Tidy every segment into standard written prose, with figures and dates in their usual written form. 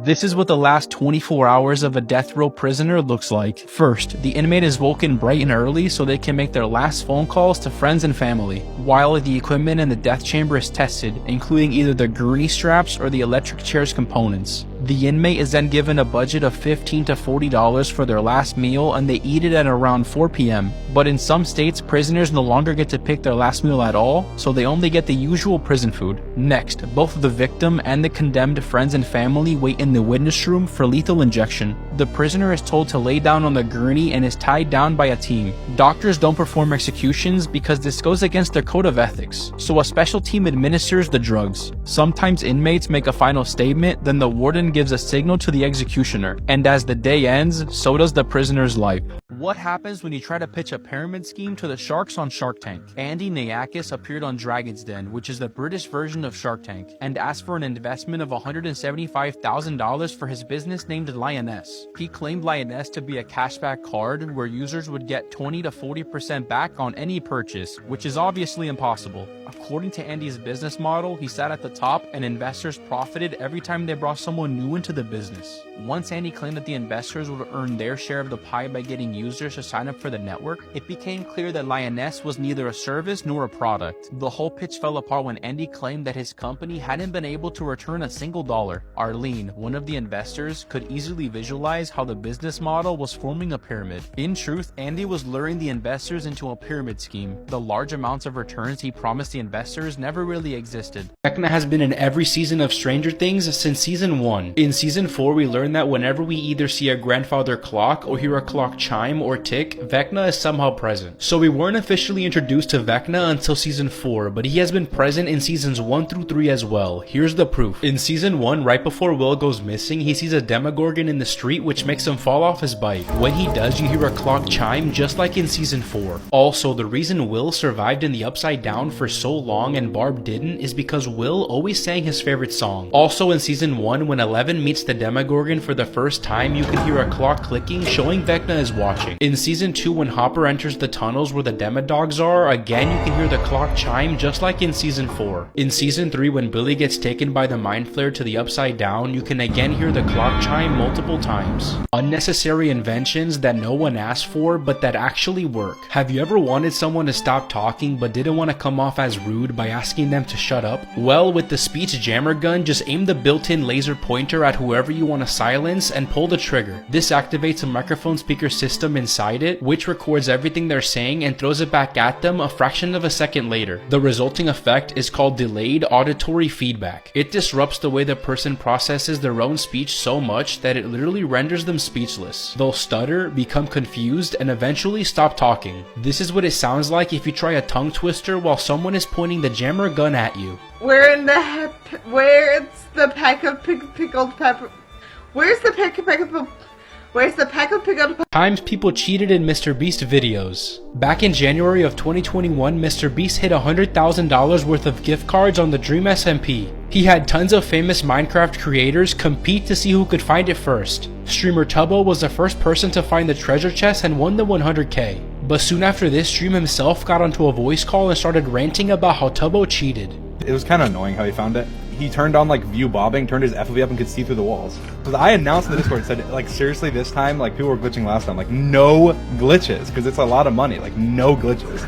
This is what the last 24 hours of a death row prisoner looks like. First, the inmate is woken bright and early so they can make their last phone calls to friends and family, while the equipment in the death chamber is tested, including either the gurney straps or the electric chair's components. The inmate is then given a budget of $15 to $40 for their last meal, and they eat it at around 4 p.m. But in some states, prisoners no longer get to pick their last meal at all, so they only get the usual prison food. Next, both the victim and the condemned friends and family wait in the witness room for lethal injection. The prisoner is told to lay down on the gurney and is tied down by a team. Doctors don't perform executions because this goes against their code of ethics, so a special team administers the drugs. Sometimes inmates make a final statement, then the warden gives a signal to the executioner, and as the day ends, so does the prisoner's life. What happens when you try to pitch a pyramid scheme to the sharks on Shark Tank? Andy Nayakis appeared on Dragon's Den, which is the British version of Shark Tank, and asked for an investment of $175,000 for his business named Lioness. He claimed Lioness to be a cashback card where users would get 20 to 40% back on any purchase, which is obviously impossible. According to Andy's business model, he sat at the top and investors profited every time they brought someone new into the business. Once Andy claimed that the investors would earn their share of the pie by getting users to sign up for the network, it became clear that Lioness was neither a service nor a product. The whole pitch fell apart when Andy claimed that his company hadn't been able to return a single dollar. Arlene, one of the investors, could easily visualize how the business model was forming a pyramid. In truth, Andy was luring the investors into a pyramid scheme. The large amounts of returns he promised the investors never really existed. Vecna has been in every season of Stranger Things since season 1. In season 4, we learned that whenever we either see a grandfather clock or hear a clock chime or tick, Vecna is somehow present. So we weren't officially introduced to Vecna until season 4, but he has been present in seasons 1 through 3 as well. Here's the proof. In season 1, right before Will goes missing, he sees a Demogorgon in the street which makes him fall off his bike. When he does, you hear a clock chime just like in season 4. Also, the reason Will survived in the Upside Down for so long and Barb didn't is because Will always sang his favorite song. Also in season 1, when Eleven meets the Demogorgon for the first time, you can hear a clock clicking showing Vecna is watching. In season 2, when Hopper enters the tunnels where the Demodogs are, again you can hear the clock chime just like in season 4. In season 3, when Billy gets taken by the Mind Flayer to the Upside Down, you can again hear the clock chime multiple times. Unnecessary inventions that no one asked for but that actually work. Have you ever wanted someone to stop talking but didn't want to come off as rude by asking them to shut up? Well, with the speech jammer gun, just aim the built-in laser pointer at whoever you want to silence and pull the trigger. This activates a microphone speaker system inside it, which records everything they're saying and throws it back at them a fraction of a second later. The resulting effect is called delayed auditory feedback. It disrupts the way the person processes their own speech so much that it literally renders them speechless. They'll stutter, become confused, and eventually stop talking. This is what it sounds like if you try a tongue twister while someone is pointing the jammer gun at you. Where's the pack of pickled pepper? Where's the pack of pickled pepper? Times people cheated in Mr. Beast videos. Back in January of 2021, Mr. Beast hit $100,000 worth of gift cards on the Dream SMP. He had tons of famous Minecraft creators compete to see who could find it first. Streamer Tubbo was the first person to find the treasure chest and won the 100K. But soon after this, Stream himself got onto a voice call and started ranting about how Tubbo cheated. It was kind of annoying how he found it. He turned on like view bobbing, turned his FOV up and could see through the walls. So I announced in the Discord, said like seriously this time, like people were glitching last time, like no glitches, because it's a lot of money, like no glitches.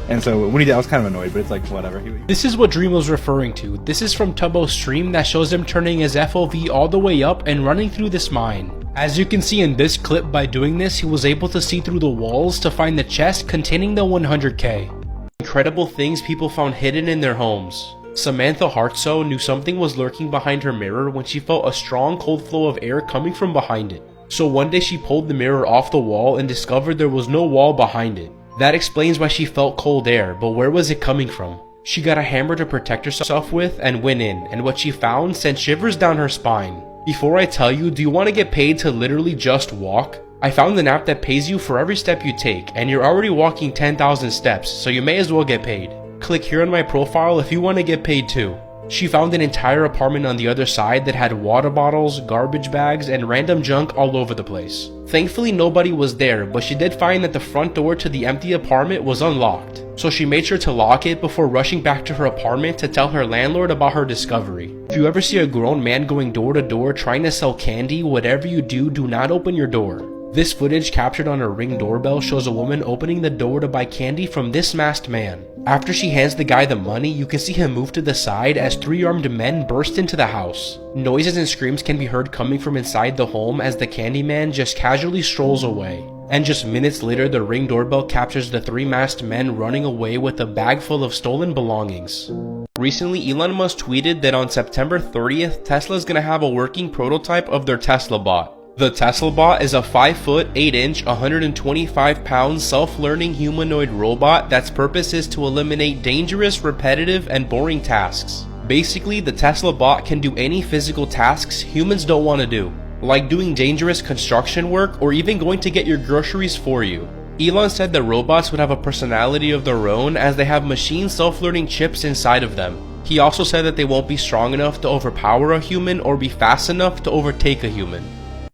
And so when he did, I was kind of annoyed, but it's like whatever. This is what Dream was referring to. This is from Tubbo's stream that shows him turning his FOV all the way up and running through this mine. As you can see in this clip, by doing this, he was able to see through the walls to find the chest containing the 100K. Incredible things people found hidden in their homes. Samantha Hartso knew something was lurking behind her mirror when she felt a strong cold flow of air coming from behind it. So one day she pulled the mirror off the wall and discovered there was no wall behind it. That explains why she felt cold air, but where was it coming from? She got a hammer to protect herself with and went in, and what she found sent shivers down her spine. Before I tell you, do you want to get paid to literally just walk? I found an app that pays you for every step you take, and you're already walking 10,000 steps, so you may as well get paid. Click here on my profile if you want to get paid too. She found an entire apartment on the other side that had water bottles, garbage bags, and random junk all over the place. Thankfully nobody was there, but she did find that the front door to the empty apartment was unlocked. So she made sure to lock it before rushing back to her apartment to tell her landlord about her discovery. If you ever see a grown man going door to door trying to sell candy, whatever you do, do not open your door. This footage captured on a Ring doorbell shows a woman opening the door to buy candy from this masked man. After she hands the guy the money, you can see him move to the side as 3 armed men burst into the house. Noises and screams can be heard coming from inside the home as the candy man just casually strolls away. And just minutes later, the Ring doorbell captures the 3 masked men running away with a bag full of stolen belongings. Recently, Elon Musk tweeted that on September 30th, Tesla is going to have a working prototype of their Tesla bot. The Tesla bot is a 5 foot, 8 inch, 125 pound self-learning humanoid robot that's purpose is to eliminate dangerous, repetitive, and boring tasks. Basically, the Tesla bot can do any physical tasks humans don't want to do, like doing dangerous construction work or even going to get your groceries for you. Elon said the robots would have a personality of their own as they have machine self-learning chips inside of them. He also said that they won't be strong enough to overpower a human or be fast enough to overtake a human.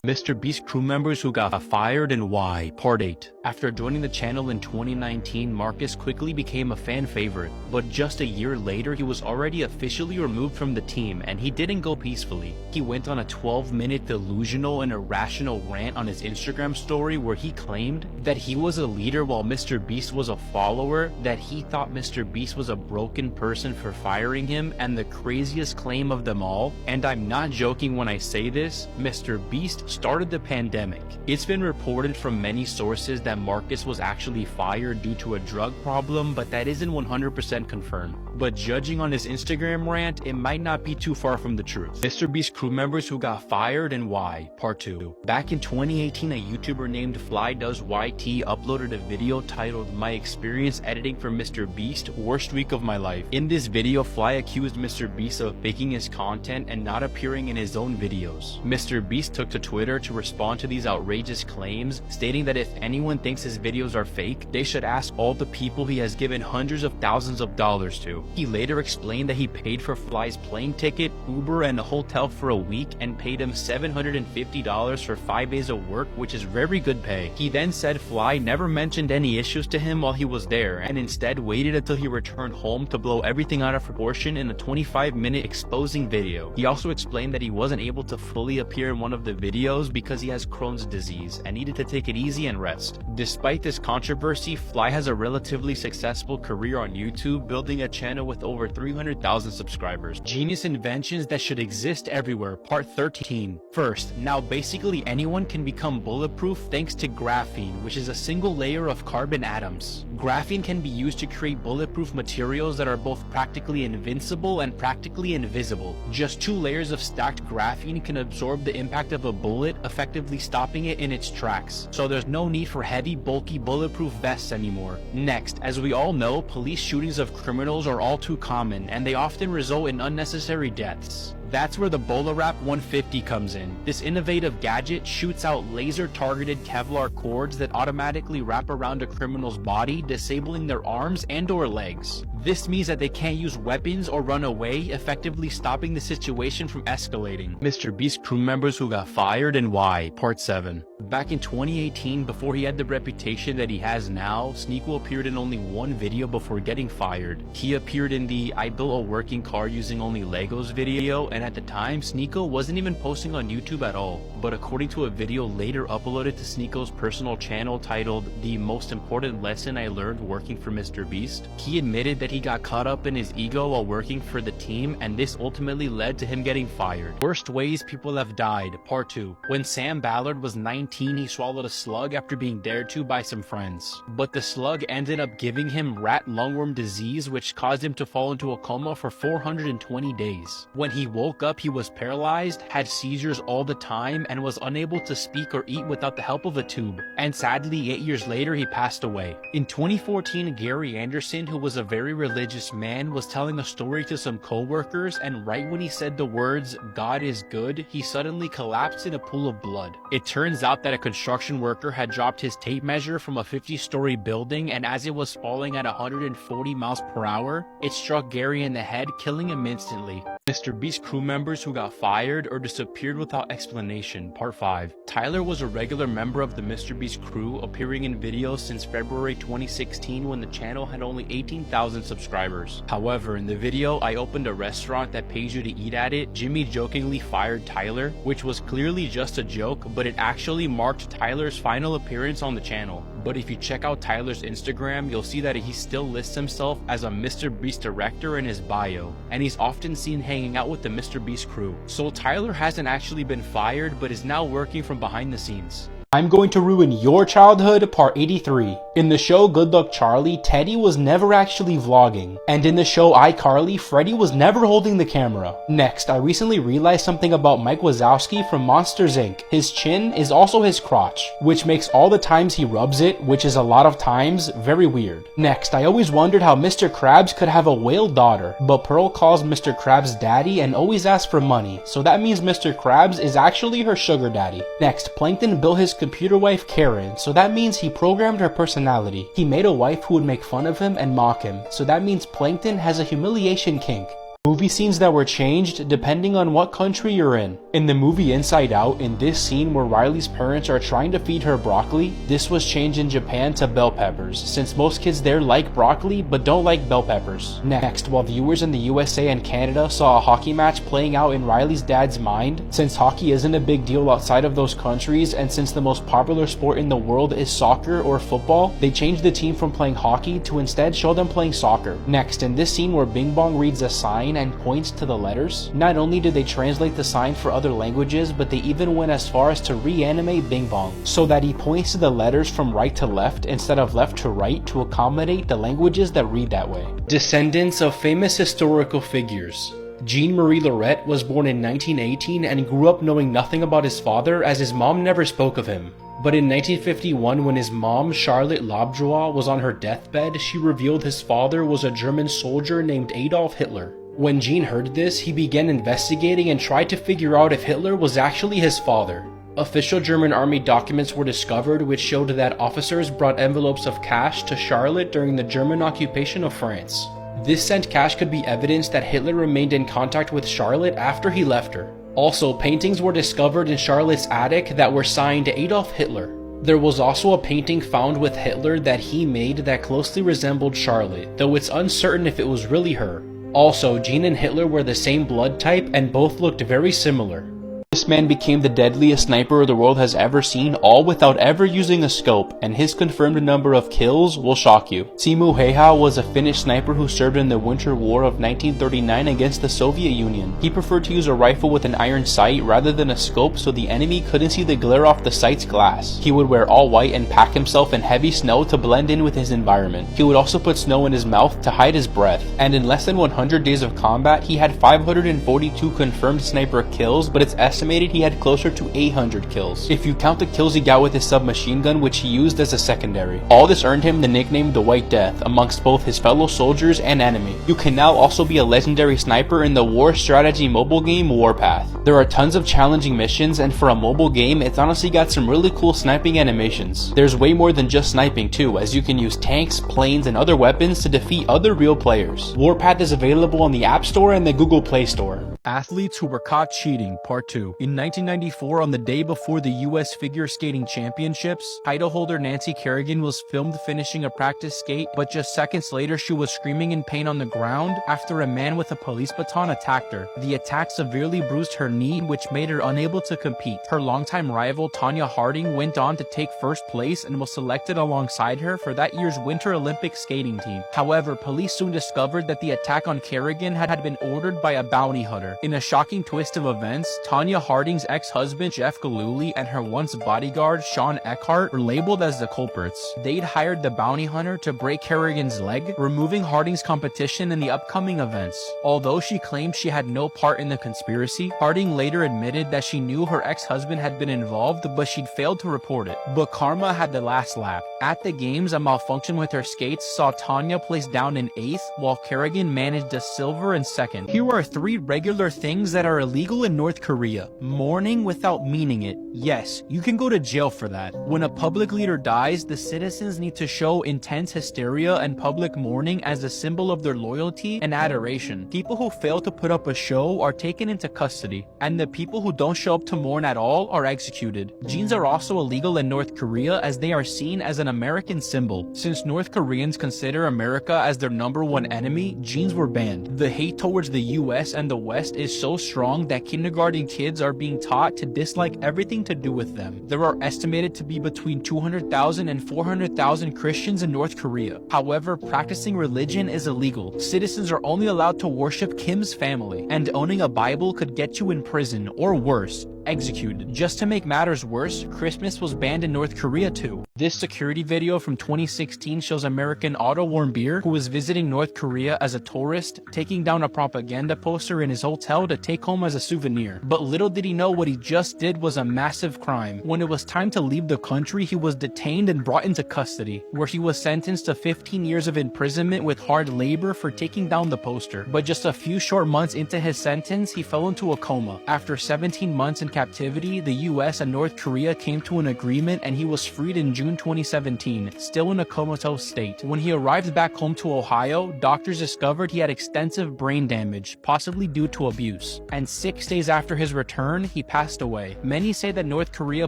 Mr. Beast crew members who got fired and why, Part 8. After joining the channel in 2019, Marcus quickly became a fan favorite, but just a year later he was already officially removed from the team, and he didn't go peacefully. He went on a 12-minute delusional and irrational rant on his Instagram story where he claimed that he was a leader while Mr. Beast was a follower, that he thought Mr. Beast was a broken person for firing him, and the craziest claim of them all, and I'm not joking when I say this, Mr. Beast started the pandemic. It's been reported from many sources that Marcus was actually fired due to a drug problem, but that isn't 100% confirmed. But judging on his Instagram rant, it might not be too far from the truth. Mr. Beast crew members who got fired and why, Part 2. Back in 2018, a YouTuber named FlyDoesYT uploaded a video titled My Experience Editing for Mr. Beast, Worst Week of My Life. In this video, Fly accused Mr. Beast of faking his content and not appearing in his own videos. Mr. Beast took to Twitter to respond to these outrageous claims, stating that if anyone thinks his videos are fake, they should ask all the people he has given hundreds of thousands of dollars to. He later explained that he paid for Fly's plane ticket, Uber, and a hotel for a week and paid him $750 for 5 days of work, which is very good pay. He then said Fly never mentioned any issues to him while he was there and instead waited until he returned home to blow everything out of proportion in a 25-minute exposing video. He also explained that he wasn't able to fully appear in one of the videos because he has Crohn's disease and needed to take it easy and rest. Despite this controversy, Fly has a relatively successful career on YouTube, building a channel with over 300,000 subscribers. Genius inventions that should exist everywhere, Part 13. First, now basically anyone can become bulletproof thanks to graphene, which is a single layer of carbon atoms. Graphene can be used to create bulletproof materials that are both practically invincible and practically invisible. Just 2 layers of stacked graphene can absorb the impact of a bullet, effectively stopping it in its tracks. So there's no need for heavy, bulky, bulletproof vests anymore. Next, as we all know, police shootings of criminals are all too common, and they often result in unnecessary deaths. That's where the BolaWrap 150 comes in. This innovative gadget shoots out laser-targeted Kevlar cords that automatically wrap around a criminal's body, disabling their arms and/or legs. This means that they can't use weapons or run away, effectively stopping the situation from escalating. Mr. Beast crew members who got fired and why, Part 7. Back in 2018, before he had the reputation that he has now, Sneako appeared in only one video before getting fired. He appeared in the I built a working car using only Legos video, and at the time, Sneako wasn't even posting on YouTube at all. But according to a video later uploaded to Sneako's personal channel titled The Most Important Lesson I Learned Working for Mr. Beast, he admitted that he got caught up in his ego while working for the team, and this ultimately led to him getting fired. Worst ways people have died, Part 2. When Sam Ballard was 19, he swallowed a slug after being dared to by some friends. But the slug ended up giving him rat lungworm disease, which caused him to fall into a coma for 420 days. When he woke up, he was paralyzed, had seizures all the time, and was unable to speak or eat without the help of a tube. And sadly, 8 years later, he passed away. In 2014, Gary Anderson, who was a very religious man, was telling a story to some co-workers, and right when he said the words, "God is good," he suddenly collapsed in a pool of blood. It turns out that a construction worker had dropped his tape measure from a 50-story building, and as it was falling at 140 miles per hour, it struck Gary in the head, killing him instantly. Mr. Beast crew members who got fired or disappeared without explanation, Part 5. Tyler was a regular member of the Mr. Beast crew, appearing in videos since February 2016 when the channel had only 18,000 subscribers. However, in the video, I opened a restaurant that pays you to eat at it, Jimmy jokingly fired Tyler, which was clearly just a joke, but it actually marked Tyler's final appearance on the channel. But if you check out Tyler's Instagram, you'll see that he still lists himself as a Mr. Beast director in his bio, and he's often seen hanging out with the Mr. Beast crew. So Tyler hasn't actually been fired, but is now working from behind the scenes. I'm going to ruin your childhood, part 83. In the show Good Luck Charlie, Teddy was never actually vlogging. And in the show iCarly, Freddy was never holding the camera. Next, I recently realized something about Mike Wazowski from Monsters Inc. His chin is also his crotch, which makes all the times he rubs it, which is a lot of times, very weird. Next, I always wondered how Mr. Krabs could have a whale daughter, but Pearl calls Mr. Krabs daddy and always asks for money, so that means Mr. Krabs is actually her sugar daddy. Next, Plankton built his computer wife Karen, so that means he programmed her personality. He made a wife who would make fun of him and mock him, so that means Plankton has a humiliation kink. Movie scenes that were changed depending on what country you're in. In the movie Inside Out, in this scene where Riley's parents are trying to feed her broccoli, this was changed in Japan to bell peppers, since most kids there like broccoli but don't like bell peppers. Next, while viewers in the USA and Canada saw a hockey match playing out in Riley's dad's mind, since hockey isn't a big deal outside of those countries, and since the most popular sport in the world is soccer or football, they changed the team from playing hockey to instead show them playing soccer. Next, in this scene where Bing Bong reads a sign and points to the letters, not only did they translate the sign for other languages, but they even went as far as to reanimate Bing Bong, so that he points to the letters from right to left instead of left to right to accommodate the languages that read that way. Descendants of famous historical figures. Jean-Marie Laurette was born in 1918 and grew up knowing nothing about his father as his mom never spoke of him. But in 1951, when his mom, Charlotte Lobjoie, was on her deathbed, she revealed his father was a German soldier named Adolf Hitler. When Jean heard this, he began investigating and tried to figure out if Hitler was actually his father. Official German army documents were discovered which showed that officers brought envelopes of cash to Charlotte during the German occupation of France. This sent cash could be evidence that Hitler remained in contact with Charlotte after he left her. Also, paintings were discovered in Charlotte's attic that were signed Adolf Hitler. There was also a painting found with Hitler that he made that closely resembled Charlotte, though it's uncertain if it was really her. Also, Jean and Hitler were the same blood type and both looked very similar. This man became the deadliest sniper the world has ever seen, all without ever using a scope, and his confirmed number of kills will shock you. Teemu Heiha was a Finnish sniper who served in the Winter War of 1939 against the Soviet Union. He preferred to use a rifle with an iron sight rather than a scope so the enemy couldn't see the glare off the sight's glass. He would wear all white and pack himself in heavy snow to blend in with his environment. He would also put snow in his mouth to hide his breath. And in less than 100 days of combat, he had 542 confirmed sniper kills, but it's estimated he had closer to 800 kills, if you count the kills he got with his submachine gun, which he used as a secondary. All this earned him the nickname the White Death amongst both his fellow soldiers and enemy. You can now also be a legendary sniper in the war strategy mobile game Warpath. There are tons of challenging missions, and for a mobile game, it's honestly got some really cool sniping animations. There's way more than just sniping too, as you can use tanks, planes, and other weapons to defeat other real players. Warpath is available on the App Store and the Google Play Store. Athletes who were caught cheating, Part 2. In 1994, on the day before the U.S. Figure Skating Championships, title holder Nancy Kerrigan was filmed finishing a practice skate, but just seconds later she was screaming in pain on the ground after a man with a police baton attacked her. The attack severely bruised her knee, which made her unable to compete. Her longtime rival Tonya Harding went on to take first place and was selected alongside her for that year's Winter Olympic skating team. However, police soon discovered that the attack on Kerrigan had been ordered by a bounty hunter. In a shocking twist of events, Tonya Harding's ex-husband Jeff Gillooly and her once bodyguard Sean Eckhart were labeled as the culprits. They'd hired the bounty hunter to break Kerrigan's leg, removing Harding's competition in the upcoming events. Although she claimed she had no part in the conspiracy, Harding later admitted that she knew her ex-husband had been involved, but she'd failed to report it. But karma had the last laugh. At the games, a malfunction with her skates saw Tonya placed down in 8th, while Kerrigan managed a silver in 2nd. Here are 3 regular things that are illegal in North Korea. Mourning without meaning it. Yes, you can go to jail for that. When a public leader dies, the citizens need to show intense hysteria and public mourning as a symbol of their loyalty and adoration. People who fail to put up a show are taken into custody, and the people who don't show up to mourn at all are executed. Jeans are also illegal in North Korea as they are seen as an American symbol. Since North Koreans consider America as their #1 enemy, jeans were banned. The hate towards the US and the West is so strong that kindergarten kids are being taught to dislike everything to do with them. There are estimated to be between 200,000 and 400,000 Christians in North Korea. However, practicing religion is illegal. Citizens are only allowed to worship Kim's family, and owning a Bible could get you in prison, or worse, executed. Just to make matters worse, Christmas was banned in North Korea too. This security video from 2016 shows American Otto Warmbier, who was visiting North Korea as a tourist, taking down a propaganda poster in his hotel to take home as a souvenir. But little did he know what he just did was a massive crime. When it was time to leave the country, he was detained and brought into custody, where he was sentenced to 15 years of imprisonment with hard labor for taking down the poster. But just a few short months into his sentence, he fell into a coma. After 17 months in captivity, the US and North Korea came to an agreement and he was freed in June 2017, still in a comatose state. When he arrived back home to Ohio, doctors discovered he had extensive brain damage, possibly due to abuse. And 6 days after his return, he passed away. Many say that North Korea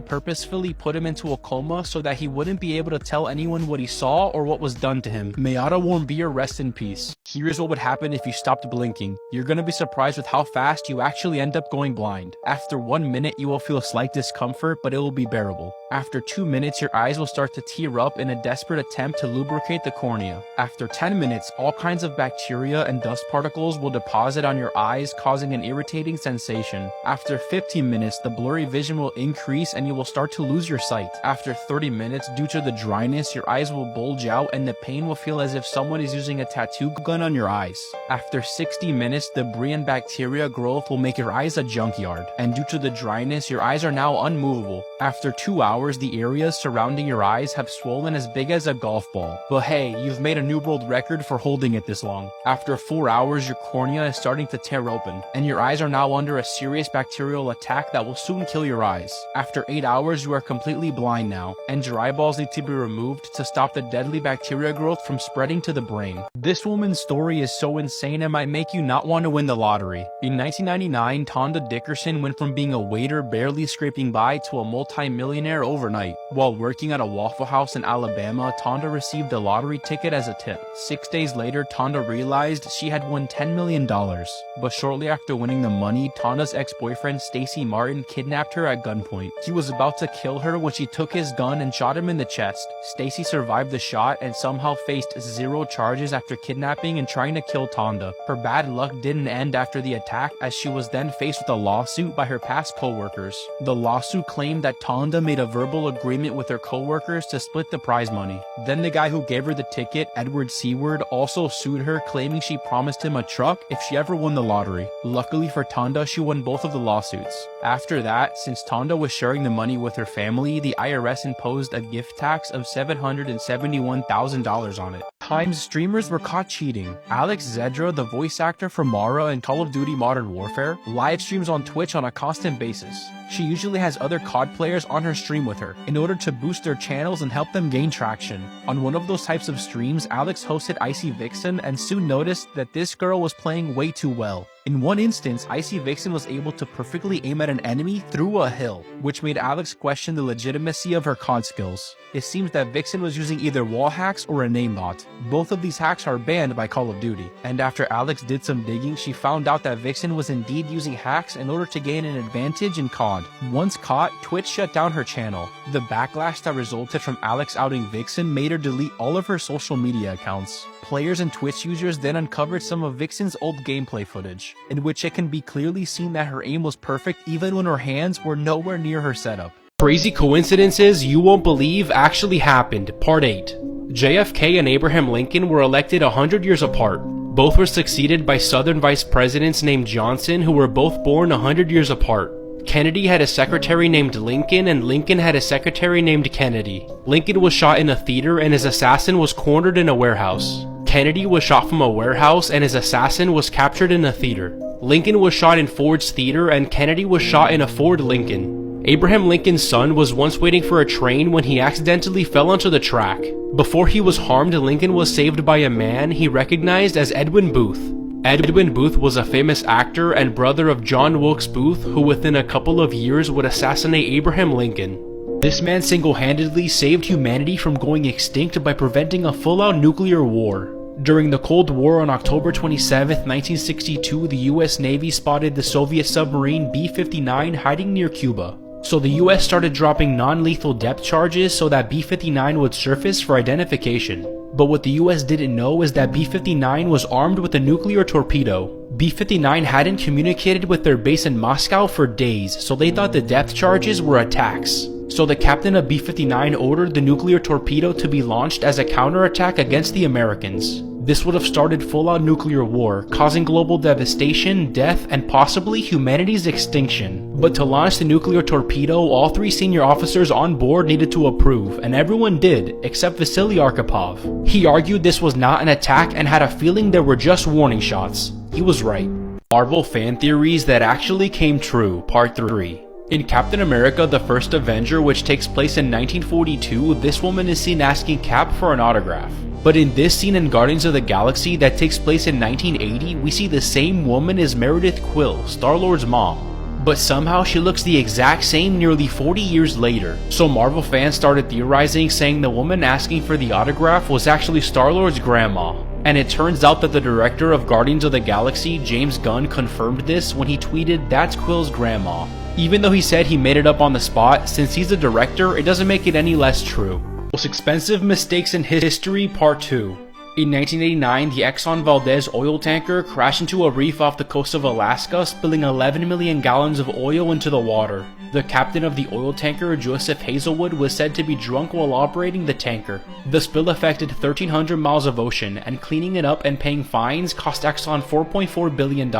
purposefully put him into a coma so that he wouldn't be able to tell anyone what he saw or what was done to him. May Otto Warmbier rest in peace. Here's what would happen if you stopped blinking. You're gonna be surprised with how fast you actually end up going blind. After 1 minute, you will feel slight discomfort, but it will be bearable. After 2 minutes, your eyes will start to tear up in a desperate attempt to lubricate the cornea. After 10 minutes, all kinds of bacteria and dust particles will deposit on your eyes, causing an irritating sensation. After 15 minutes, the blurry vision will increase and you will start to lose your sight. After 30 minutes, due to the dryness, your eyes will bulge out and the pain will feel as if someone is using a tattoo gun on your eyes. After 60 minutes, debris and bacteria growth will make your eyes a junkyard, and due to the dryness, your eyes are now unmovable. After 2 hours, the areas surrounding your eyes have swollen as big as a golf ball. But hey, you've made a new world record for holding it this long. After 4 hours, your cornea is starting to tear open, and your eyes are now under a serious bacterial attack that will soon kill your eyes. After 8 hours, you are completely blind now, and your eyeballs need to be removed to stop the deadly bacteria growth from spreading to the brain. This woman's story is so insane it might make you not want to win the lottery. In 1999, Tonda Dickerson went from being a waiter barely scraping by to a multi-millionaire overnight. While working at a Waffle House in Alabama, Tonda received a lottery ticket as a tip. 6 days later, Tonda realized she had won $10 million. But shortly after winning the money, Tonda's ex-boyfriend Stacy Martin kidnapped her at gunpoint. He was about to kill her when she took his gun and shot him in the chest. Stacy survived the shot and somehow faced 0 charges after kidnapping and trying to kill Tonda. Her bad luck didn't end after the attack, as she was then faced with a lawsuit by her past co-workers. The lawsuit claimed that Tonda made a verbal agreement with her co-workers to split the prize money. Then the guy who gave her the ticket, Edward Seward, also sued her, claiming she promised him a truck if she ever won the lottery. Luckily for Tonda, she won both of the lawsuits. After that, since Tonda was sharing the money with her family, the IRS imposed a gift tax of $771,000 on it. Times streamers were caught cheating. Alex Zedra, the voice actor for Mara in Call of Duty Modern Warfare, live streams on Twitch on a constant basis. She usually has other COD players on her stream with her, in order to boost their channels and help them gain traction. On one of those types of streams, Alex hosted Icy Vixen and soon noticed that this girl was playing way too well. In one instance, Icy Vixen was able to perfectly aim at an enemy through a hill, which made Alex question the legitimacy of her COD skills. It seems that Vixen was using either wall hacks or a namebot. Both of these hacks are banned by Call of Duty, and after Alex did some digging, she found out that Vixen was indeed using hacks in order to gain an advantage in COD. Once caught, Twitch shut down her channel. The backlash that resulted from Alex outing Vixen made her delete all of her social media accounts. Players and Twitch users then uncovered some of Vixen's old gameplay footage, in which it can be clearly seen that her aim was perfect even when her hands were nowhere near her setup. Crazy coincidences you won't believe actually happened, Part 8. JFK and Abraham Lincoln were elected 100 years apart. Both were succeeded by Southern vice presidents named Johnson, who were both born 100 years apart. Kennedy had a secretary named Lincoln, and Lincoln had a secretary named Kennedy. Lincoln was shot in a theater and his assassin was cornered in a warehouse. Kennedy was shot from a warehouse and his assassin was captured in a theater. Lincoln was shot in Ford's Theater and Kennedy was shot in a Ford Lincoln. Abraham Lincoln's son was once waiting for a train when he accidentally fell onto the track. Before he was harmed, Lincoln was saved by a man he recognized as Edwin Booth. Edwin Booth was a famous actor and brother of John Wilkes Booth, who within a couple of years would assassinate Abraham Lincoln. This man single-handedly saved humanity from going extinct by preventing a full-out nuclear war. During the Cold War on October 27, 1962, the US Navy spotted the Soviet submarine B-59 hiding near Cuba. So the US started dropping non-lethal depth charges so that B-59 would surface for identification. But what the US didn't know is that B-59 was armed with a nuclear torpedo. B-59 hadn't communicated with their base in Moscow for days, so they thought the depth charges were attacks. So the captain of B-59 ordered the nuclear torpedo to be launched as a counterattack against the Americans. This would have started full-out nuclear war, causing global devastation, death, and possibly humanity's extinction. But to launch the nuclear torpedo, all 3 senior officers on board needed to approve, and everyone did, except Vasily Arkhipov. He argued this was not an attack and had a feeling there were just warning shots. He was right. Marvel fan theories that actually came true, Part 3. In Captain America: The First Avenger, which takes place in 1942, this woman is seen asking Cap for an autograph. But in this scene in Guardians of the Galaxy that takes place in 1980, we see the same woman as Meredith Quill, Star-Lord's mom. But somehow she looks the exact same nearly 40 years later. So Marvel fans started theorizing, saying the woman asking for the autograph was actually Star-Lord's grandma. And it turns out that the director of Guardians of the Galaxy, James Gunn, confirmed this when he tweeted, "That's Quill's grandma." Even though he said he made it up on the spot, since he's the director, it doesn't make it any less true. Most expensive mistakes in history, Part 2. In 1989, the Exxon Valdez oil tanker crashed into a reef off the coast of Alaska, spilling 11 million gallons of oil into the water. The captain of the oil tanker, Joseph Hazelwood, was said to be drunk while operating the tanker. The spill affected 1,300 miles of ocean, and cleaning it up and paying fines cost Exxon $4.4 billion.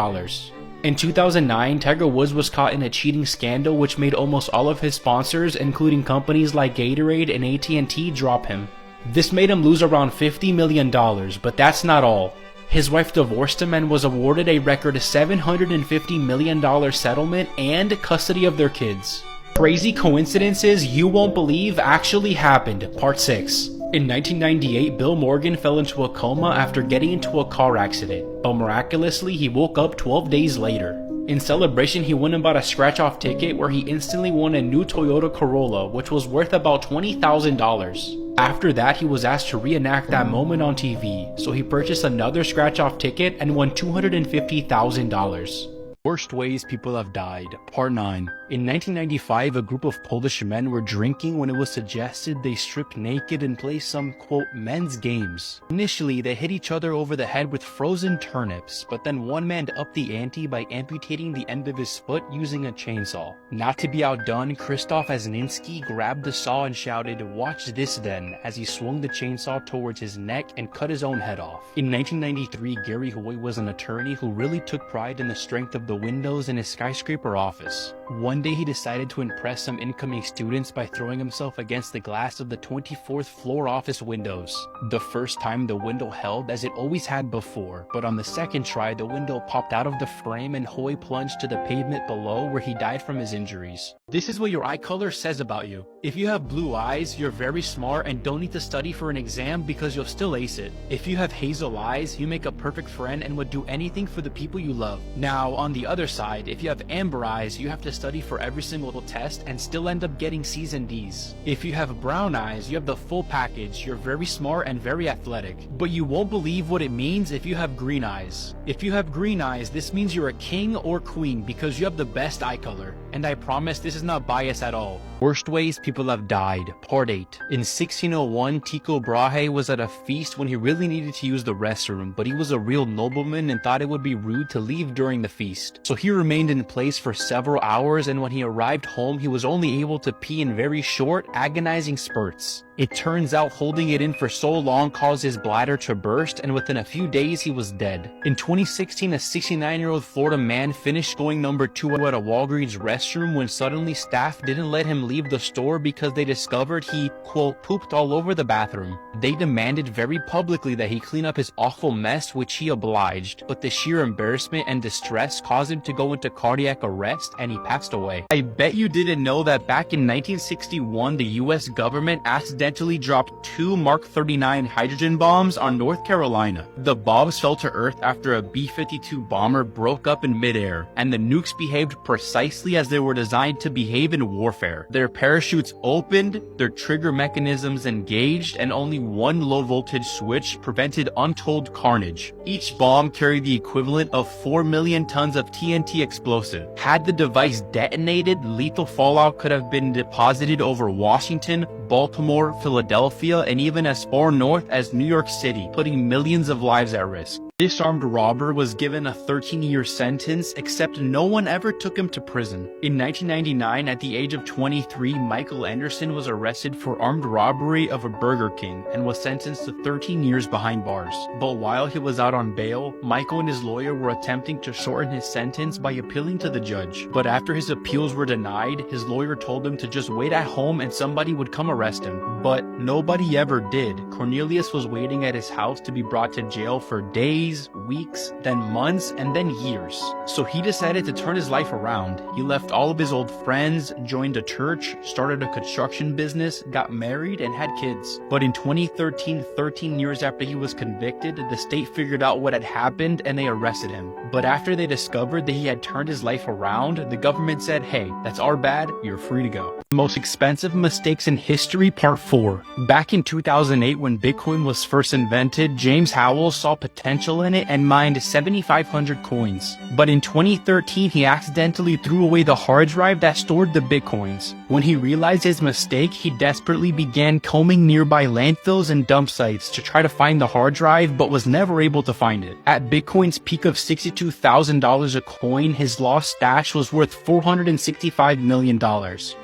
In 2009, Tiger Woods was caught in a cheating scandal which made almost all of his sponsors, including companies like Gatorade and AT&T, drop him. This made him lose around $50 million, but that's not all. His wife divorced him and was awarded a record $750 million settlement and custody of their kids. Crazy coincidences you won't believe actually happened, Part 6. In 1998, Bill Morgan fell into a coma after getting into a car accident, but miraculously he woke up 12 days later. In celebration, he went and bought a scratch-off ticket where he instantly won a new Toyota Corolla, which was worth about $20,000. After that, he was asked to reenact that moment on TV, so he purchased another scratch-off ticket and won $250,000. Worst ways people have died, Part 9. In 1995, a group of Polish men were drinking when it was suggested they strip naked and play some, quote, men's games. Initially, they hit each other over the head with frozen turnips, but then one man upped the ante by amputating the end of his foot using a chainsaw. Not to be outdone, Krzysztof Asninski grabbed the saw and shouted, "Watch this then," as he swung the chainsaw towards his neck and cut his own head off. In 1993, Gary Hoy was an attorney who really took pride in the strength of the windows in his skyscraper office. One day he decided to impress some incoming students by throwing himself against the glass of the 24th floor office windows. The first time the window held as it always had before, but on the second try the window popped out of the frame and Hoy plunged to the pavement below where he died from his injuries. This is what your eye color says about you. If you have blue eyes, you're very smart and don't need to study for an exam because you'll still ace it. If you have hazel eyes, you make a perfect friend and would do anything for the people you love. Now, on the other side, if you have amber eyes, you have to study for every single test and still end up getting C's and D's. If you have brown eyes, you have the full package. You're very smart and very athletic. But you won't believe what it means if you have green eyes. If you have green eyes, this means you're a king or queen because you have the best eye color. And I promise this is not bias at all. Worst ways people have died, Part 8. In 1601, Tycho Brahe was at a feast when he really needed to use the restroom, but he was a real nobleman and thought it would be rude to leave during the feast. So he remained in place for several hours, and when he arrived home, he was only able to pee in very short, agonizing spurts. It turns out holding it in for so long caused his bladder to burst, and within a few days he was dead. In 2016, a 69-year-old Florida man finished going number 2 at a Walgreens restroom when suddenly staff didn't let him leave the store because they discovered he, quote, pooped all over the bathroom. They demanded very publicly that he clean up his awful mess, which he obliged, but the sheer embarrassment and distress caused him to go into cardiac arrest and he passed away. I bet you didn't know that back in 1961, the US government accidentally dropped 2 Mark 39 hydrogen bombs on North Carolina. The bombs fell to Earth after a B-52 bomber broke up in midair, and the nukes behaved precisely as they were designed to behave in warfare. Their parachutes opened, their trigger mechanisms engaged, and only one low voltage switch prevented untold carnage. Each bomb carried the equivalent of 4 million tons of TNT explosive. Had the device detonated, lethal fallout could have been deposited over Washington, Baltimore, Philadelphia, and even as far north as New York City, putting millions of lives at risk. This armed robber was given a 13-year sentence, except no one ever took him to prison. In 1999, at the age of 23, Michael Anderson was arrested for armed robbery of a Burger King and was sentenced to 13 years behind bars. But while he was out on bail, Michael and his lawyer were attempting to shorten his sentence by appealing to the judge. But after his appeals were denied, his lawyer told him to just wait at home and somebody would come arrest him. But nobody ever did. Cornelius was waiting at his house to be brought to jail for days, weeks, then months, and then years. So he decided to turn his life around. He left all of his old friends, joined a church, started a construction business, got married, and had kids. But in 2013, 13 years after he was convicted, the state figured out what had happened and they arrested him. But after they discovered that he had turned his life around, the government said, hey, that's our bad, you're free to go. Most expensive mistakes in history, part 4. Back in 2008, when Bitcoin was first invented, James Howells saw potential in it and mined 7,500 coins. But in 2013, he accidentally threw away the hard drive that stored the Bitcoins. When he realized his mistake, he desperately began combing nearby landfills and dump sites to try to find the hard drive, but was never able to find it. At Bitcoin's peak of $62,000 a coin, his lost stash was worth $465 million.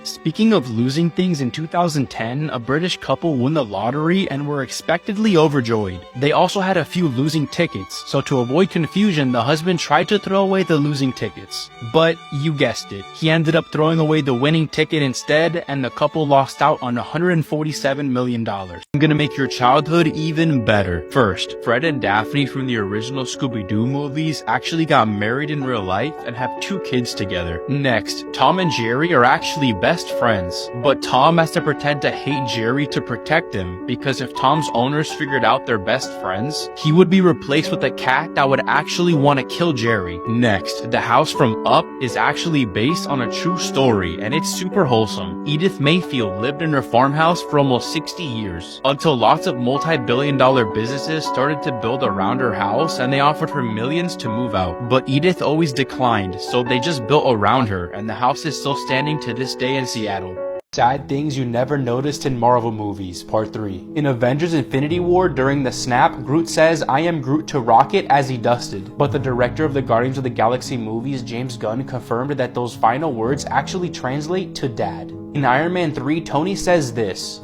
Speaking of losing things, in 2010, a British couple won the lottery and were expectedly overjoyed. They also had a few losing tickets, so to avoid confusion, the husband tried to throw away the losing tickets. But you guessed it, he ended up throwing away the winning ticket instead, and the couple lost out on $147 million. I'm gonna make your childhood even better. First, Fred and Daphne from the original Scooby-Doo movies actually got married in real life and have 2 kids together. Next, Tom and Jerry are actually best friends, but Tom has to pretend to hate Jerry to protect him, because if Tom's owners figured out they're best friends, he would be replaced with a cat that would actually want to kill Jerry. Next, the house from Up is actually based on a true story, and it's super wholesome. Edith Mayfield lived in her farmhouse for almost 60 years, until lots of multi-billion-dollar businesses started to build around her house and they offered her millions to move out. But Edith always declined, so they just built around her, and the house is still standing to this day in Seattle. Sad things you never noticed in Marvel movies, part 3. In Avengers Infinity War, during the snap, Groot says, "I am Groot" to Rocket as he dusted. But the director of the Guardians of the Galaxy movies, James Gunn, confirmed that those final words actually translate to dad. In Iron Man 3, Tony says this: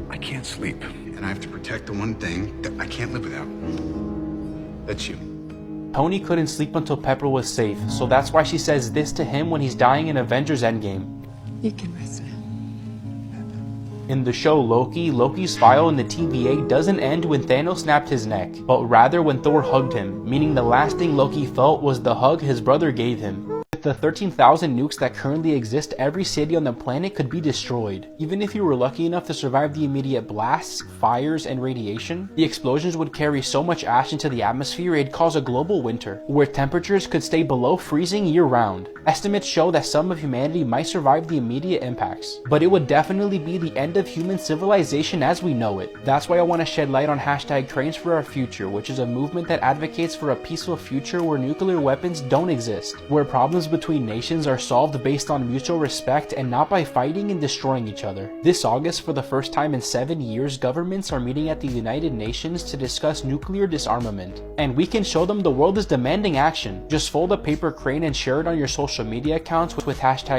I can't sleep, and I have to protect the one thing that I can't live without. That's you. Tony couldn't sleep until Pepper was safe, so that's why she says this to him when he's dying in Avengers Endgame. You can rest now. In the show Loki, Loki's file in the TVA doesn't end when Thanos snapped his neck, but rather when Thor hugged him, meaning the last thing Loki felt was the hug his brother gave him. With the 13,000 nukes that currently exist, every city on the planet could be destroyed. Even if you were lucky enough to survive the immediate blasts, fires, and radiation, the explosions would carry so much ash into the atmosphere it'd cause a global winter, where temperatures could stay below freezing year-round. Estimates show that some of humanity might survive the immediate impacts, but it would definitely be the end of human civilization as we know it. That's why I want to shed light on #Cranes for Our Future, which is a movement that advocates for a peaceful future where nuclear weapons don't exist, where problems between nations are solved based on mutual respect and not by fighting and destroying each other. This August, for the first time in 7 years, governments are meeting at the United Nations to discuss nuclear disarmament. And we can show them the world is demanding action. Just fold a paper crane and share it on your social media accounts with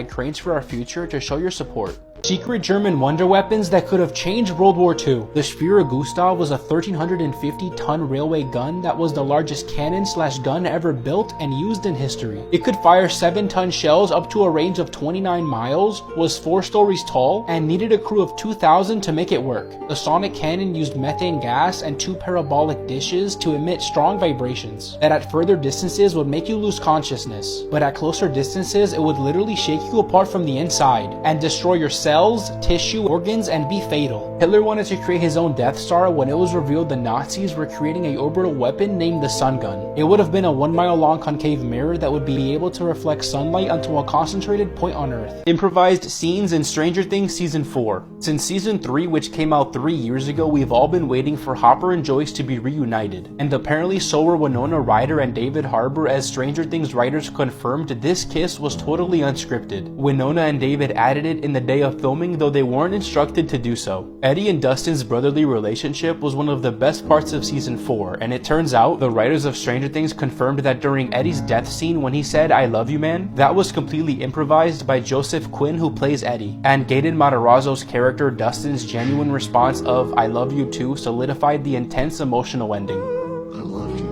#Cranes for Our Future to show your support. Secret German wonder weapons that could have changed World War II. The Speer Gustav was a 1,350-ton railway gun that was the largest cannon/gun ever built and used in history. It could fire 7-ton shells up to a range of 29 miles, was 4 stories tall, and needed a crew of 2,000 to make it work. The sonic cannon used methane gas and 2 parabolic dishes to emit strong vibrations that at further distances would make you lose consciousness, but at closer distances it would literally shake you apart from the inside and destroy your cells, tissue, organs, and be fatal. Hitler wanted to create his own Death Star when it was revealed the Nazis were creating a orbital weapon named the Sun Gun. It would have been a 1-mile-long concave mirror that would be able to reflect sunlight onto a concentrated point on Earth. Improvised scenes in Stranger Things Season 4. Since Season 3, which came out 3 years ago, we've all been waiting for Hopper and Joyce to be reunited. And apparently so were Winona Ryder and David Harbour, as Stranger Things writers confirmed this kiss was totally unscripted. Winona and David added it in the day of filming, though they weren't instructed to do so. Eddie and Dustin's brotherly relationship was one of the best parts of Season 4, and it turns out the writers of Stranger Things confirmed that during Eddie's death scene when he said, "I love you, man," that was completely improvised by Joseph Quinn, who plays Eddie. And Gaten Matarazzo's character Dustin's genuine response of "I love you too" solidified the intense emotional ending. I love you,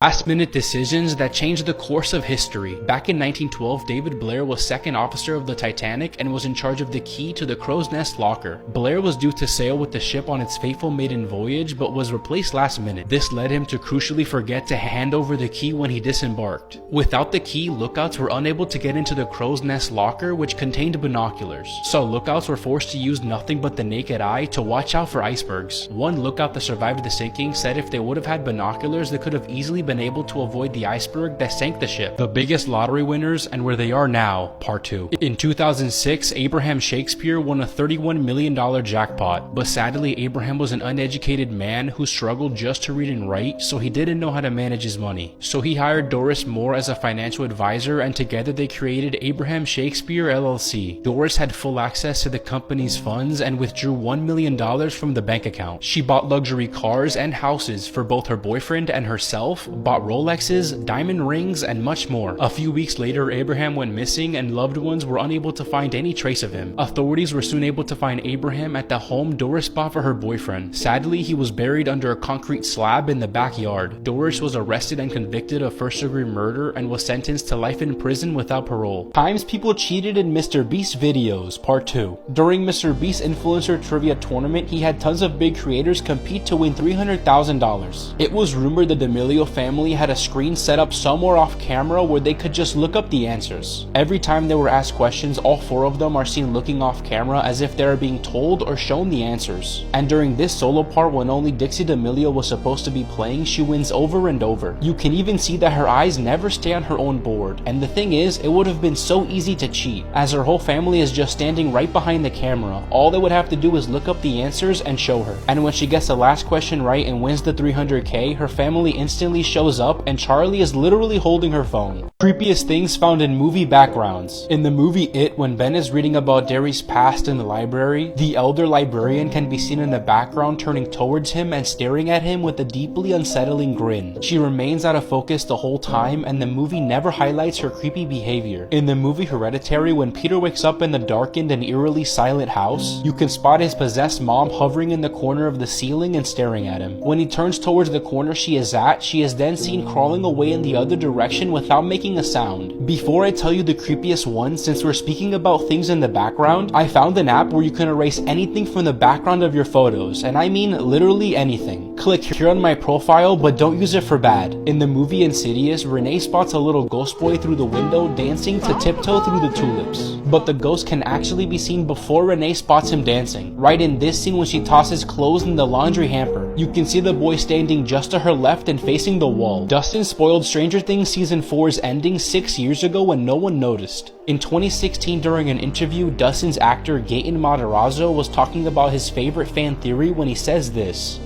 Last-minute decisions that changed the course of history. Back in 1912, David Blair was second officer of the Titanic and was in charge of the key to the crow's nest locker. Blair was due to sail with the ship on its fateful maiden voyage, but was replaced last minute. This led him to crucially forget to hand over the key when he disembarked. Without the key, lookouts were unable to get into the crow's nest locker, which contained binoculars. So lookouts were forced to use nothing but the naked eye to watch out for icebergs. One lookout that survived the sinking said if they would have had binoculars, they could have easily been able to avoid the iceberg that sank the ship. The biggest lottery winners and where they are now, part 2. In 2006, Abraham Shakespeare won a $31 million jackpot, but sadly Abraham was an uneducated man who struggled just to read and write, so he didn't know how to manage his money. So he hired Doris Moore as a financial advisor, and together they created Abraham Shakespeare LLC. Doris had full access to the company's funds and withdrew $1 million from the bank account. She bought luxury cars and houses for both her boyfriend and herself, bought Rolexes, diamond rings, and much more. A few weeks later, Abraham went missing and loved ones were unable to find any trace of him. Authorities were soon able to find Abraham at the home Doris bought for her boyfriend. Sadly, he was buried under a concrete slab in the backyard. Doris was arrested and convicted of first-degree murder and was sentenced to life in prison without parole. Times people cheated in Mr. Beast videos, part 2. During Mr. Beast influencer trivia tournament, he had tons of big creators compete to win $300,000. It was rumored the D'Amelio family had a screen set up somewhere off camera where they could just look up the answers. Every time they were asked questions, all 4 of them are seen looking off camera as if they are being told or shown the answers. And during this solo part, when only Dixie D'Amelio was supposed to be playing, she wins over and over. You can even see that her eyes never stay on her own board. And the thing is, it would have been so easy to cheat, as her whole family is just standing right behind the camera. All they would have to do is look up the answers and show her. And when she gets the last question right and wins the $300K, her family instantly shows up and Charlie is literally holding her phone. Creepiest things found in movie backgrounds. In the movie It, when Ben is reading about Derry's past in the library, the elder librarian can be seen in the background turning towards him and staring at him with a deeply unsettling grin. She remains out of focus the whole time, and the movie never highlights her creepy behavior. In the movie Hereditary, when Peter wakes up in the darkened and eerily silent house, you can spot his possessed mom hovering in the corner of the ceiling and staring at him. When he turns towards the corner she is at, she is then seen crawling away in the other direction without making a sound. Before I tell you the creepiest one, since we're speaking about things in the background, I found an app where you can erase anything from the background of your photos, and I mean literally anything. Click here on my profile, but don't use it for bad. In the movie Insidious, Renee spots a little ghost boy through the window dancing to Tiptoe Through the Tulips. But the ghost can actually be seen before Renee spots him dancing. Right in this scene when she tosses clothes in the laundry hamper, you can see the boy standing just to her left and facing the wall. Dustin spoiled Stranger Things Season 4's ending 6 years ago when no one noticed. In 2016, during an interview, Dustin's actor Gaten Matarazzo was talking about his favorite fan theory when he says this.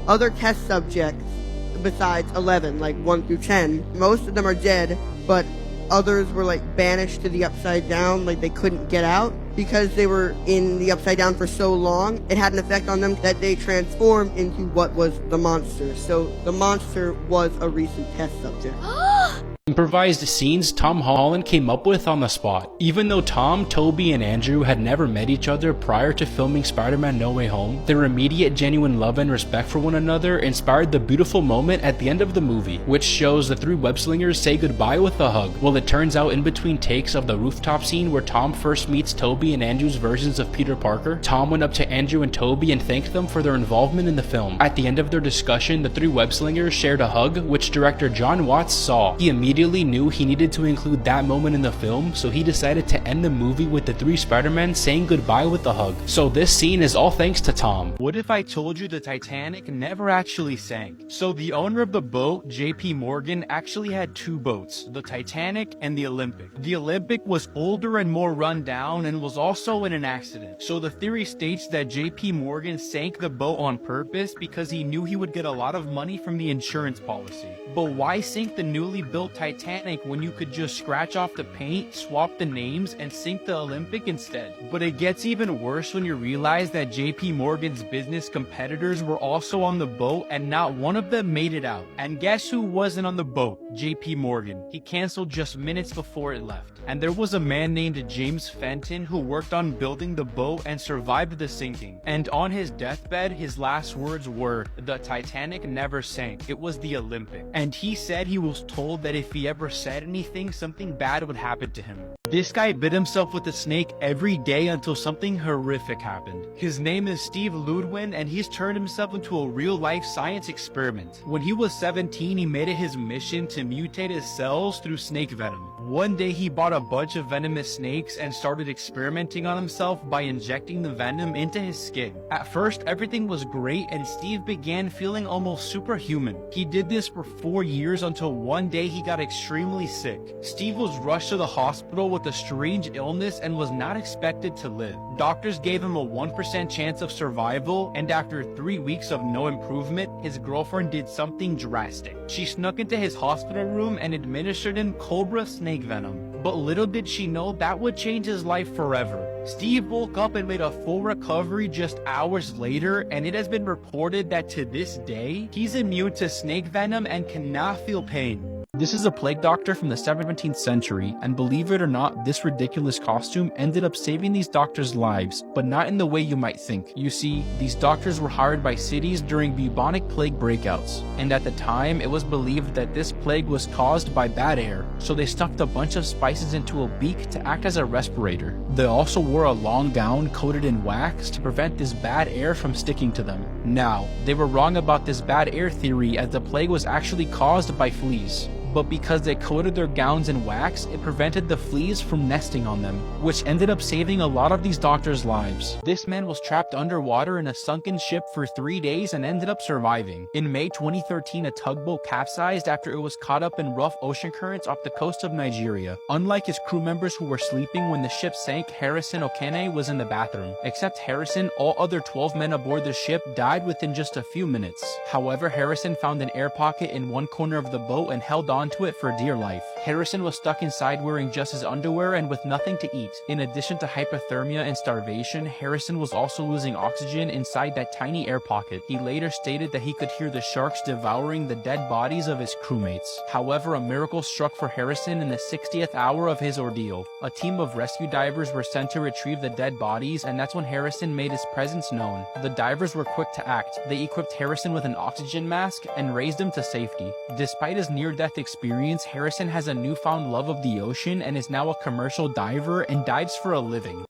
Other test subjects, besides 11, like 1 through 10, most of them are dead, but others were like banished to the Upside Down, like they couldn't get out. Because they were in the Upside Down for so long, it had an effect on them that they transformed into what was the monster. So the monster was a recent test subject. Improvised scenes Tom Holland came up with on the spot. Even though Tom, Toby, and Andrew had never met each other prior to filming Spider-Man No Way Home, their immediate genuine love and respect for one another inspired the beautiful moment at the end of the movie, which shows the three web-slingers say goodbye with a hug. Well, it turns out in between takes of the rooftop scene where Tom first meets Toby and Andrew's versions of Peter Parker, Tom went up to Andrew and Toby and thanked them for their involvement in the film. At the end of their discussion, the three web-slingers shared a hug, which director John Watts saw. He immediately knew he needed to include that moment in the film, so he decided to end the movie with the three Spider-Men saying goodbye with a hug. So this scene is all thanks to Tom. What if I told you the Titanic never actually sank? So the owner of the boat, JP Morgan, actually had two boats, the Titanic and the Olympic. The Olympic was older and more run down and was also in an accident. So the theory states that JP Morgan sank the boat on purpose because he knew he would get a lot of money from the insurance policy. But why sink the newly built Titanic when you could just scratch off the paint, swap the names, and sink the Olympic instead? But it gets even worse when you realize that JP Morgan's business competitors were also on the boat and not one of them made it out. And guess who wasn't on the boat? JP Morgan. He canceled just minutes before it left. And there was a man named James Fenton who worked on building the boat and survived the sinking. And on his deathbed, his last words were, "The Titanic never sank. It was the Olympic." And he said he was told that if he ever said anything, something bad would happen to him. This guy bit himself with a snake every day until something horrific happened. His name is Steve Ludwin, and he's turned himself into a real-life science experiment. When he was 17, he made it his mission to mutate his cells through snake venom. One day he bought a bunch of venomous snakes and started experimenting on himself by injecting the venom into his skin. At first, everything was great and Steve began feeling almost superhuman. He did this for 4 years until one day he got extremely sick. Steve was rushed to the hospital with a strange illness and was not expected to live. Doctors gave him a 1% chance of survival, and after 3 weeks of no improvement, his girlfriend did something drastic. She snuck into his hospital room and administered him Cobra snake venom. But little did she know that would change his life forever. Steve woke up and made a full recovery just hours later, and it has been reported that to this day, he's immune to snake venom and cannot feel pain. This is a plague doctor from the 17th century, and believe it or not, this ridiculous costume ended up saving these doctors' lives, but not in the way you might think. You see, these doctors were hired by cities during bubonic plague breakouts, and at the time, it was believed that this plague was caused by bad air, so they stuffed a bunch of spices into a beak to act as a respirator. They also wore a long gown coated in wax to prevent this bad air from sticking to them. Now, they were wrong about this bad air theory, as the plague was actually caused by fleas. But because they coated their gowns in wax, it prevented the fleas from nesting on them, which ended up saving a lot of these doctors' lives. This man was trapped underwater in a sunken ship for 3 days and ended up surviving. In May 2013, a tugboat capsized after it was caught up in rough ocean currents off the coast of Nigeria. Unlike his crew members who were sleeping when the ship sank, Harrison Okene was in the bathroom. Except Harrison, all other 12 men aboard the ship died within just a few minutes. However, Harrison found an air pocket in one corner of the boat and held on to it for dear life. Harrison was stuck inside wearing just his underwear and with nothing to eat. In addition to hypothermia and starvation, Harrison was also losing oxygen inside that tiny air pocket. He later stated that he could hear the sharks devouring the dead bodies of his crewmates. However, a miracle struck for Harrison in the 60th hour of his ordeal. A team of rescue divers were sent to retrieve the dead bodies, and that's when Harrison made his presence known. The divers were quick to act. They equipped Harrison with an oxygen mask and raised him to safety. Despite his near-death experience, Harrison has a newfound love of the ocean and is now a commercial diver and dives for a living.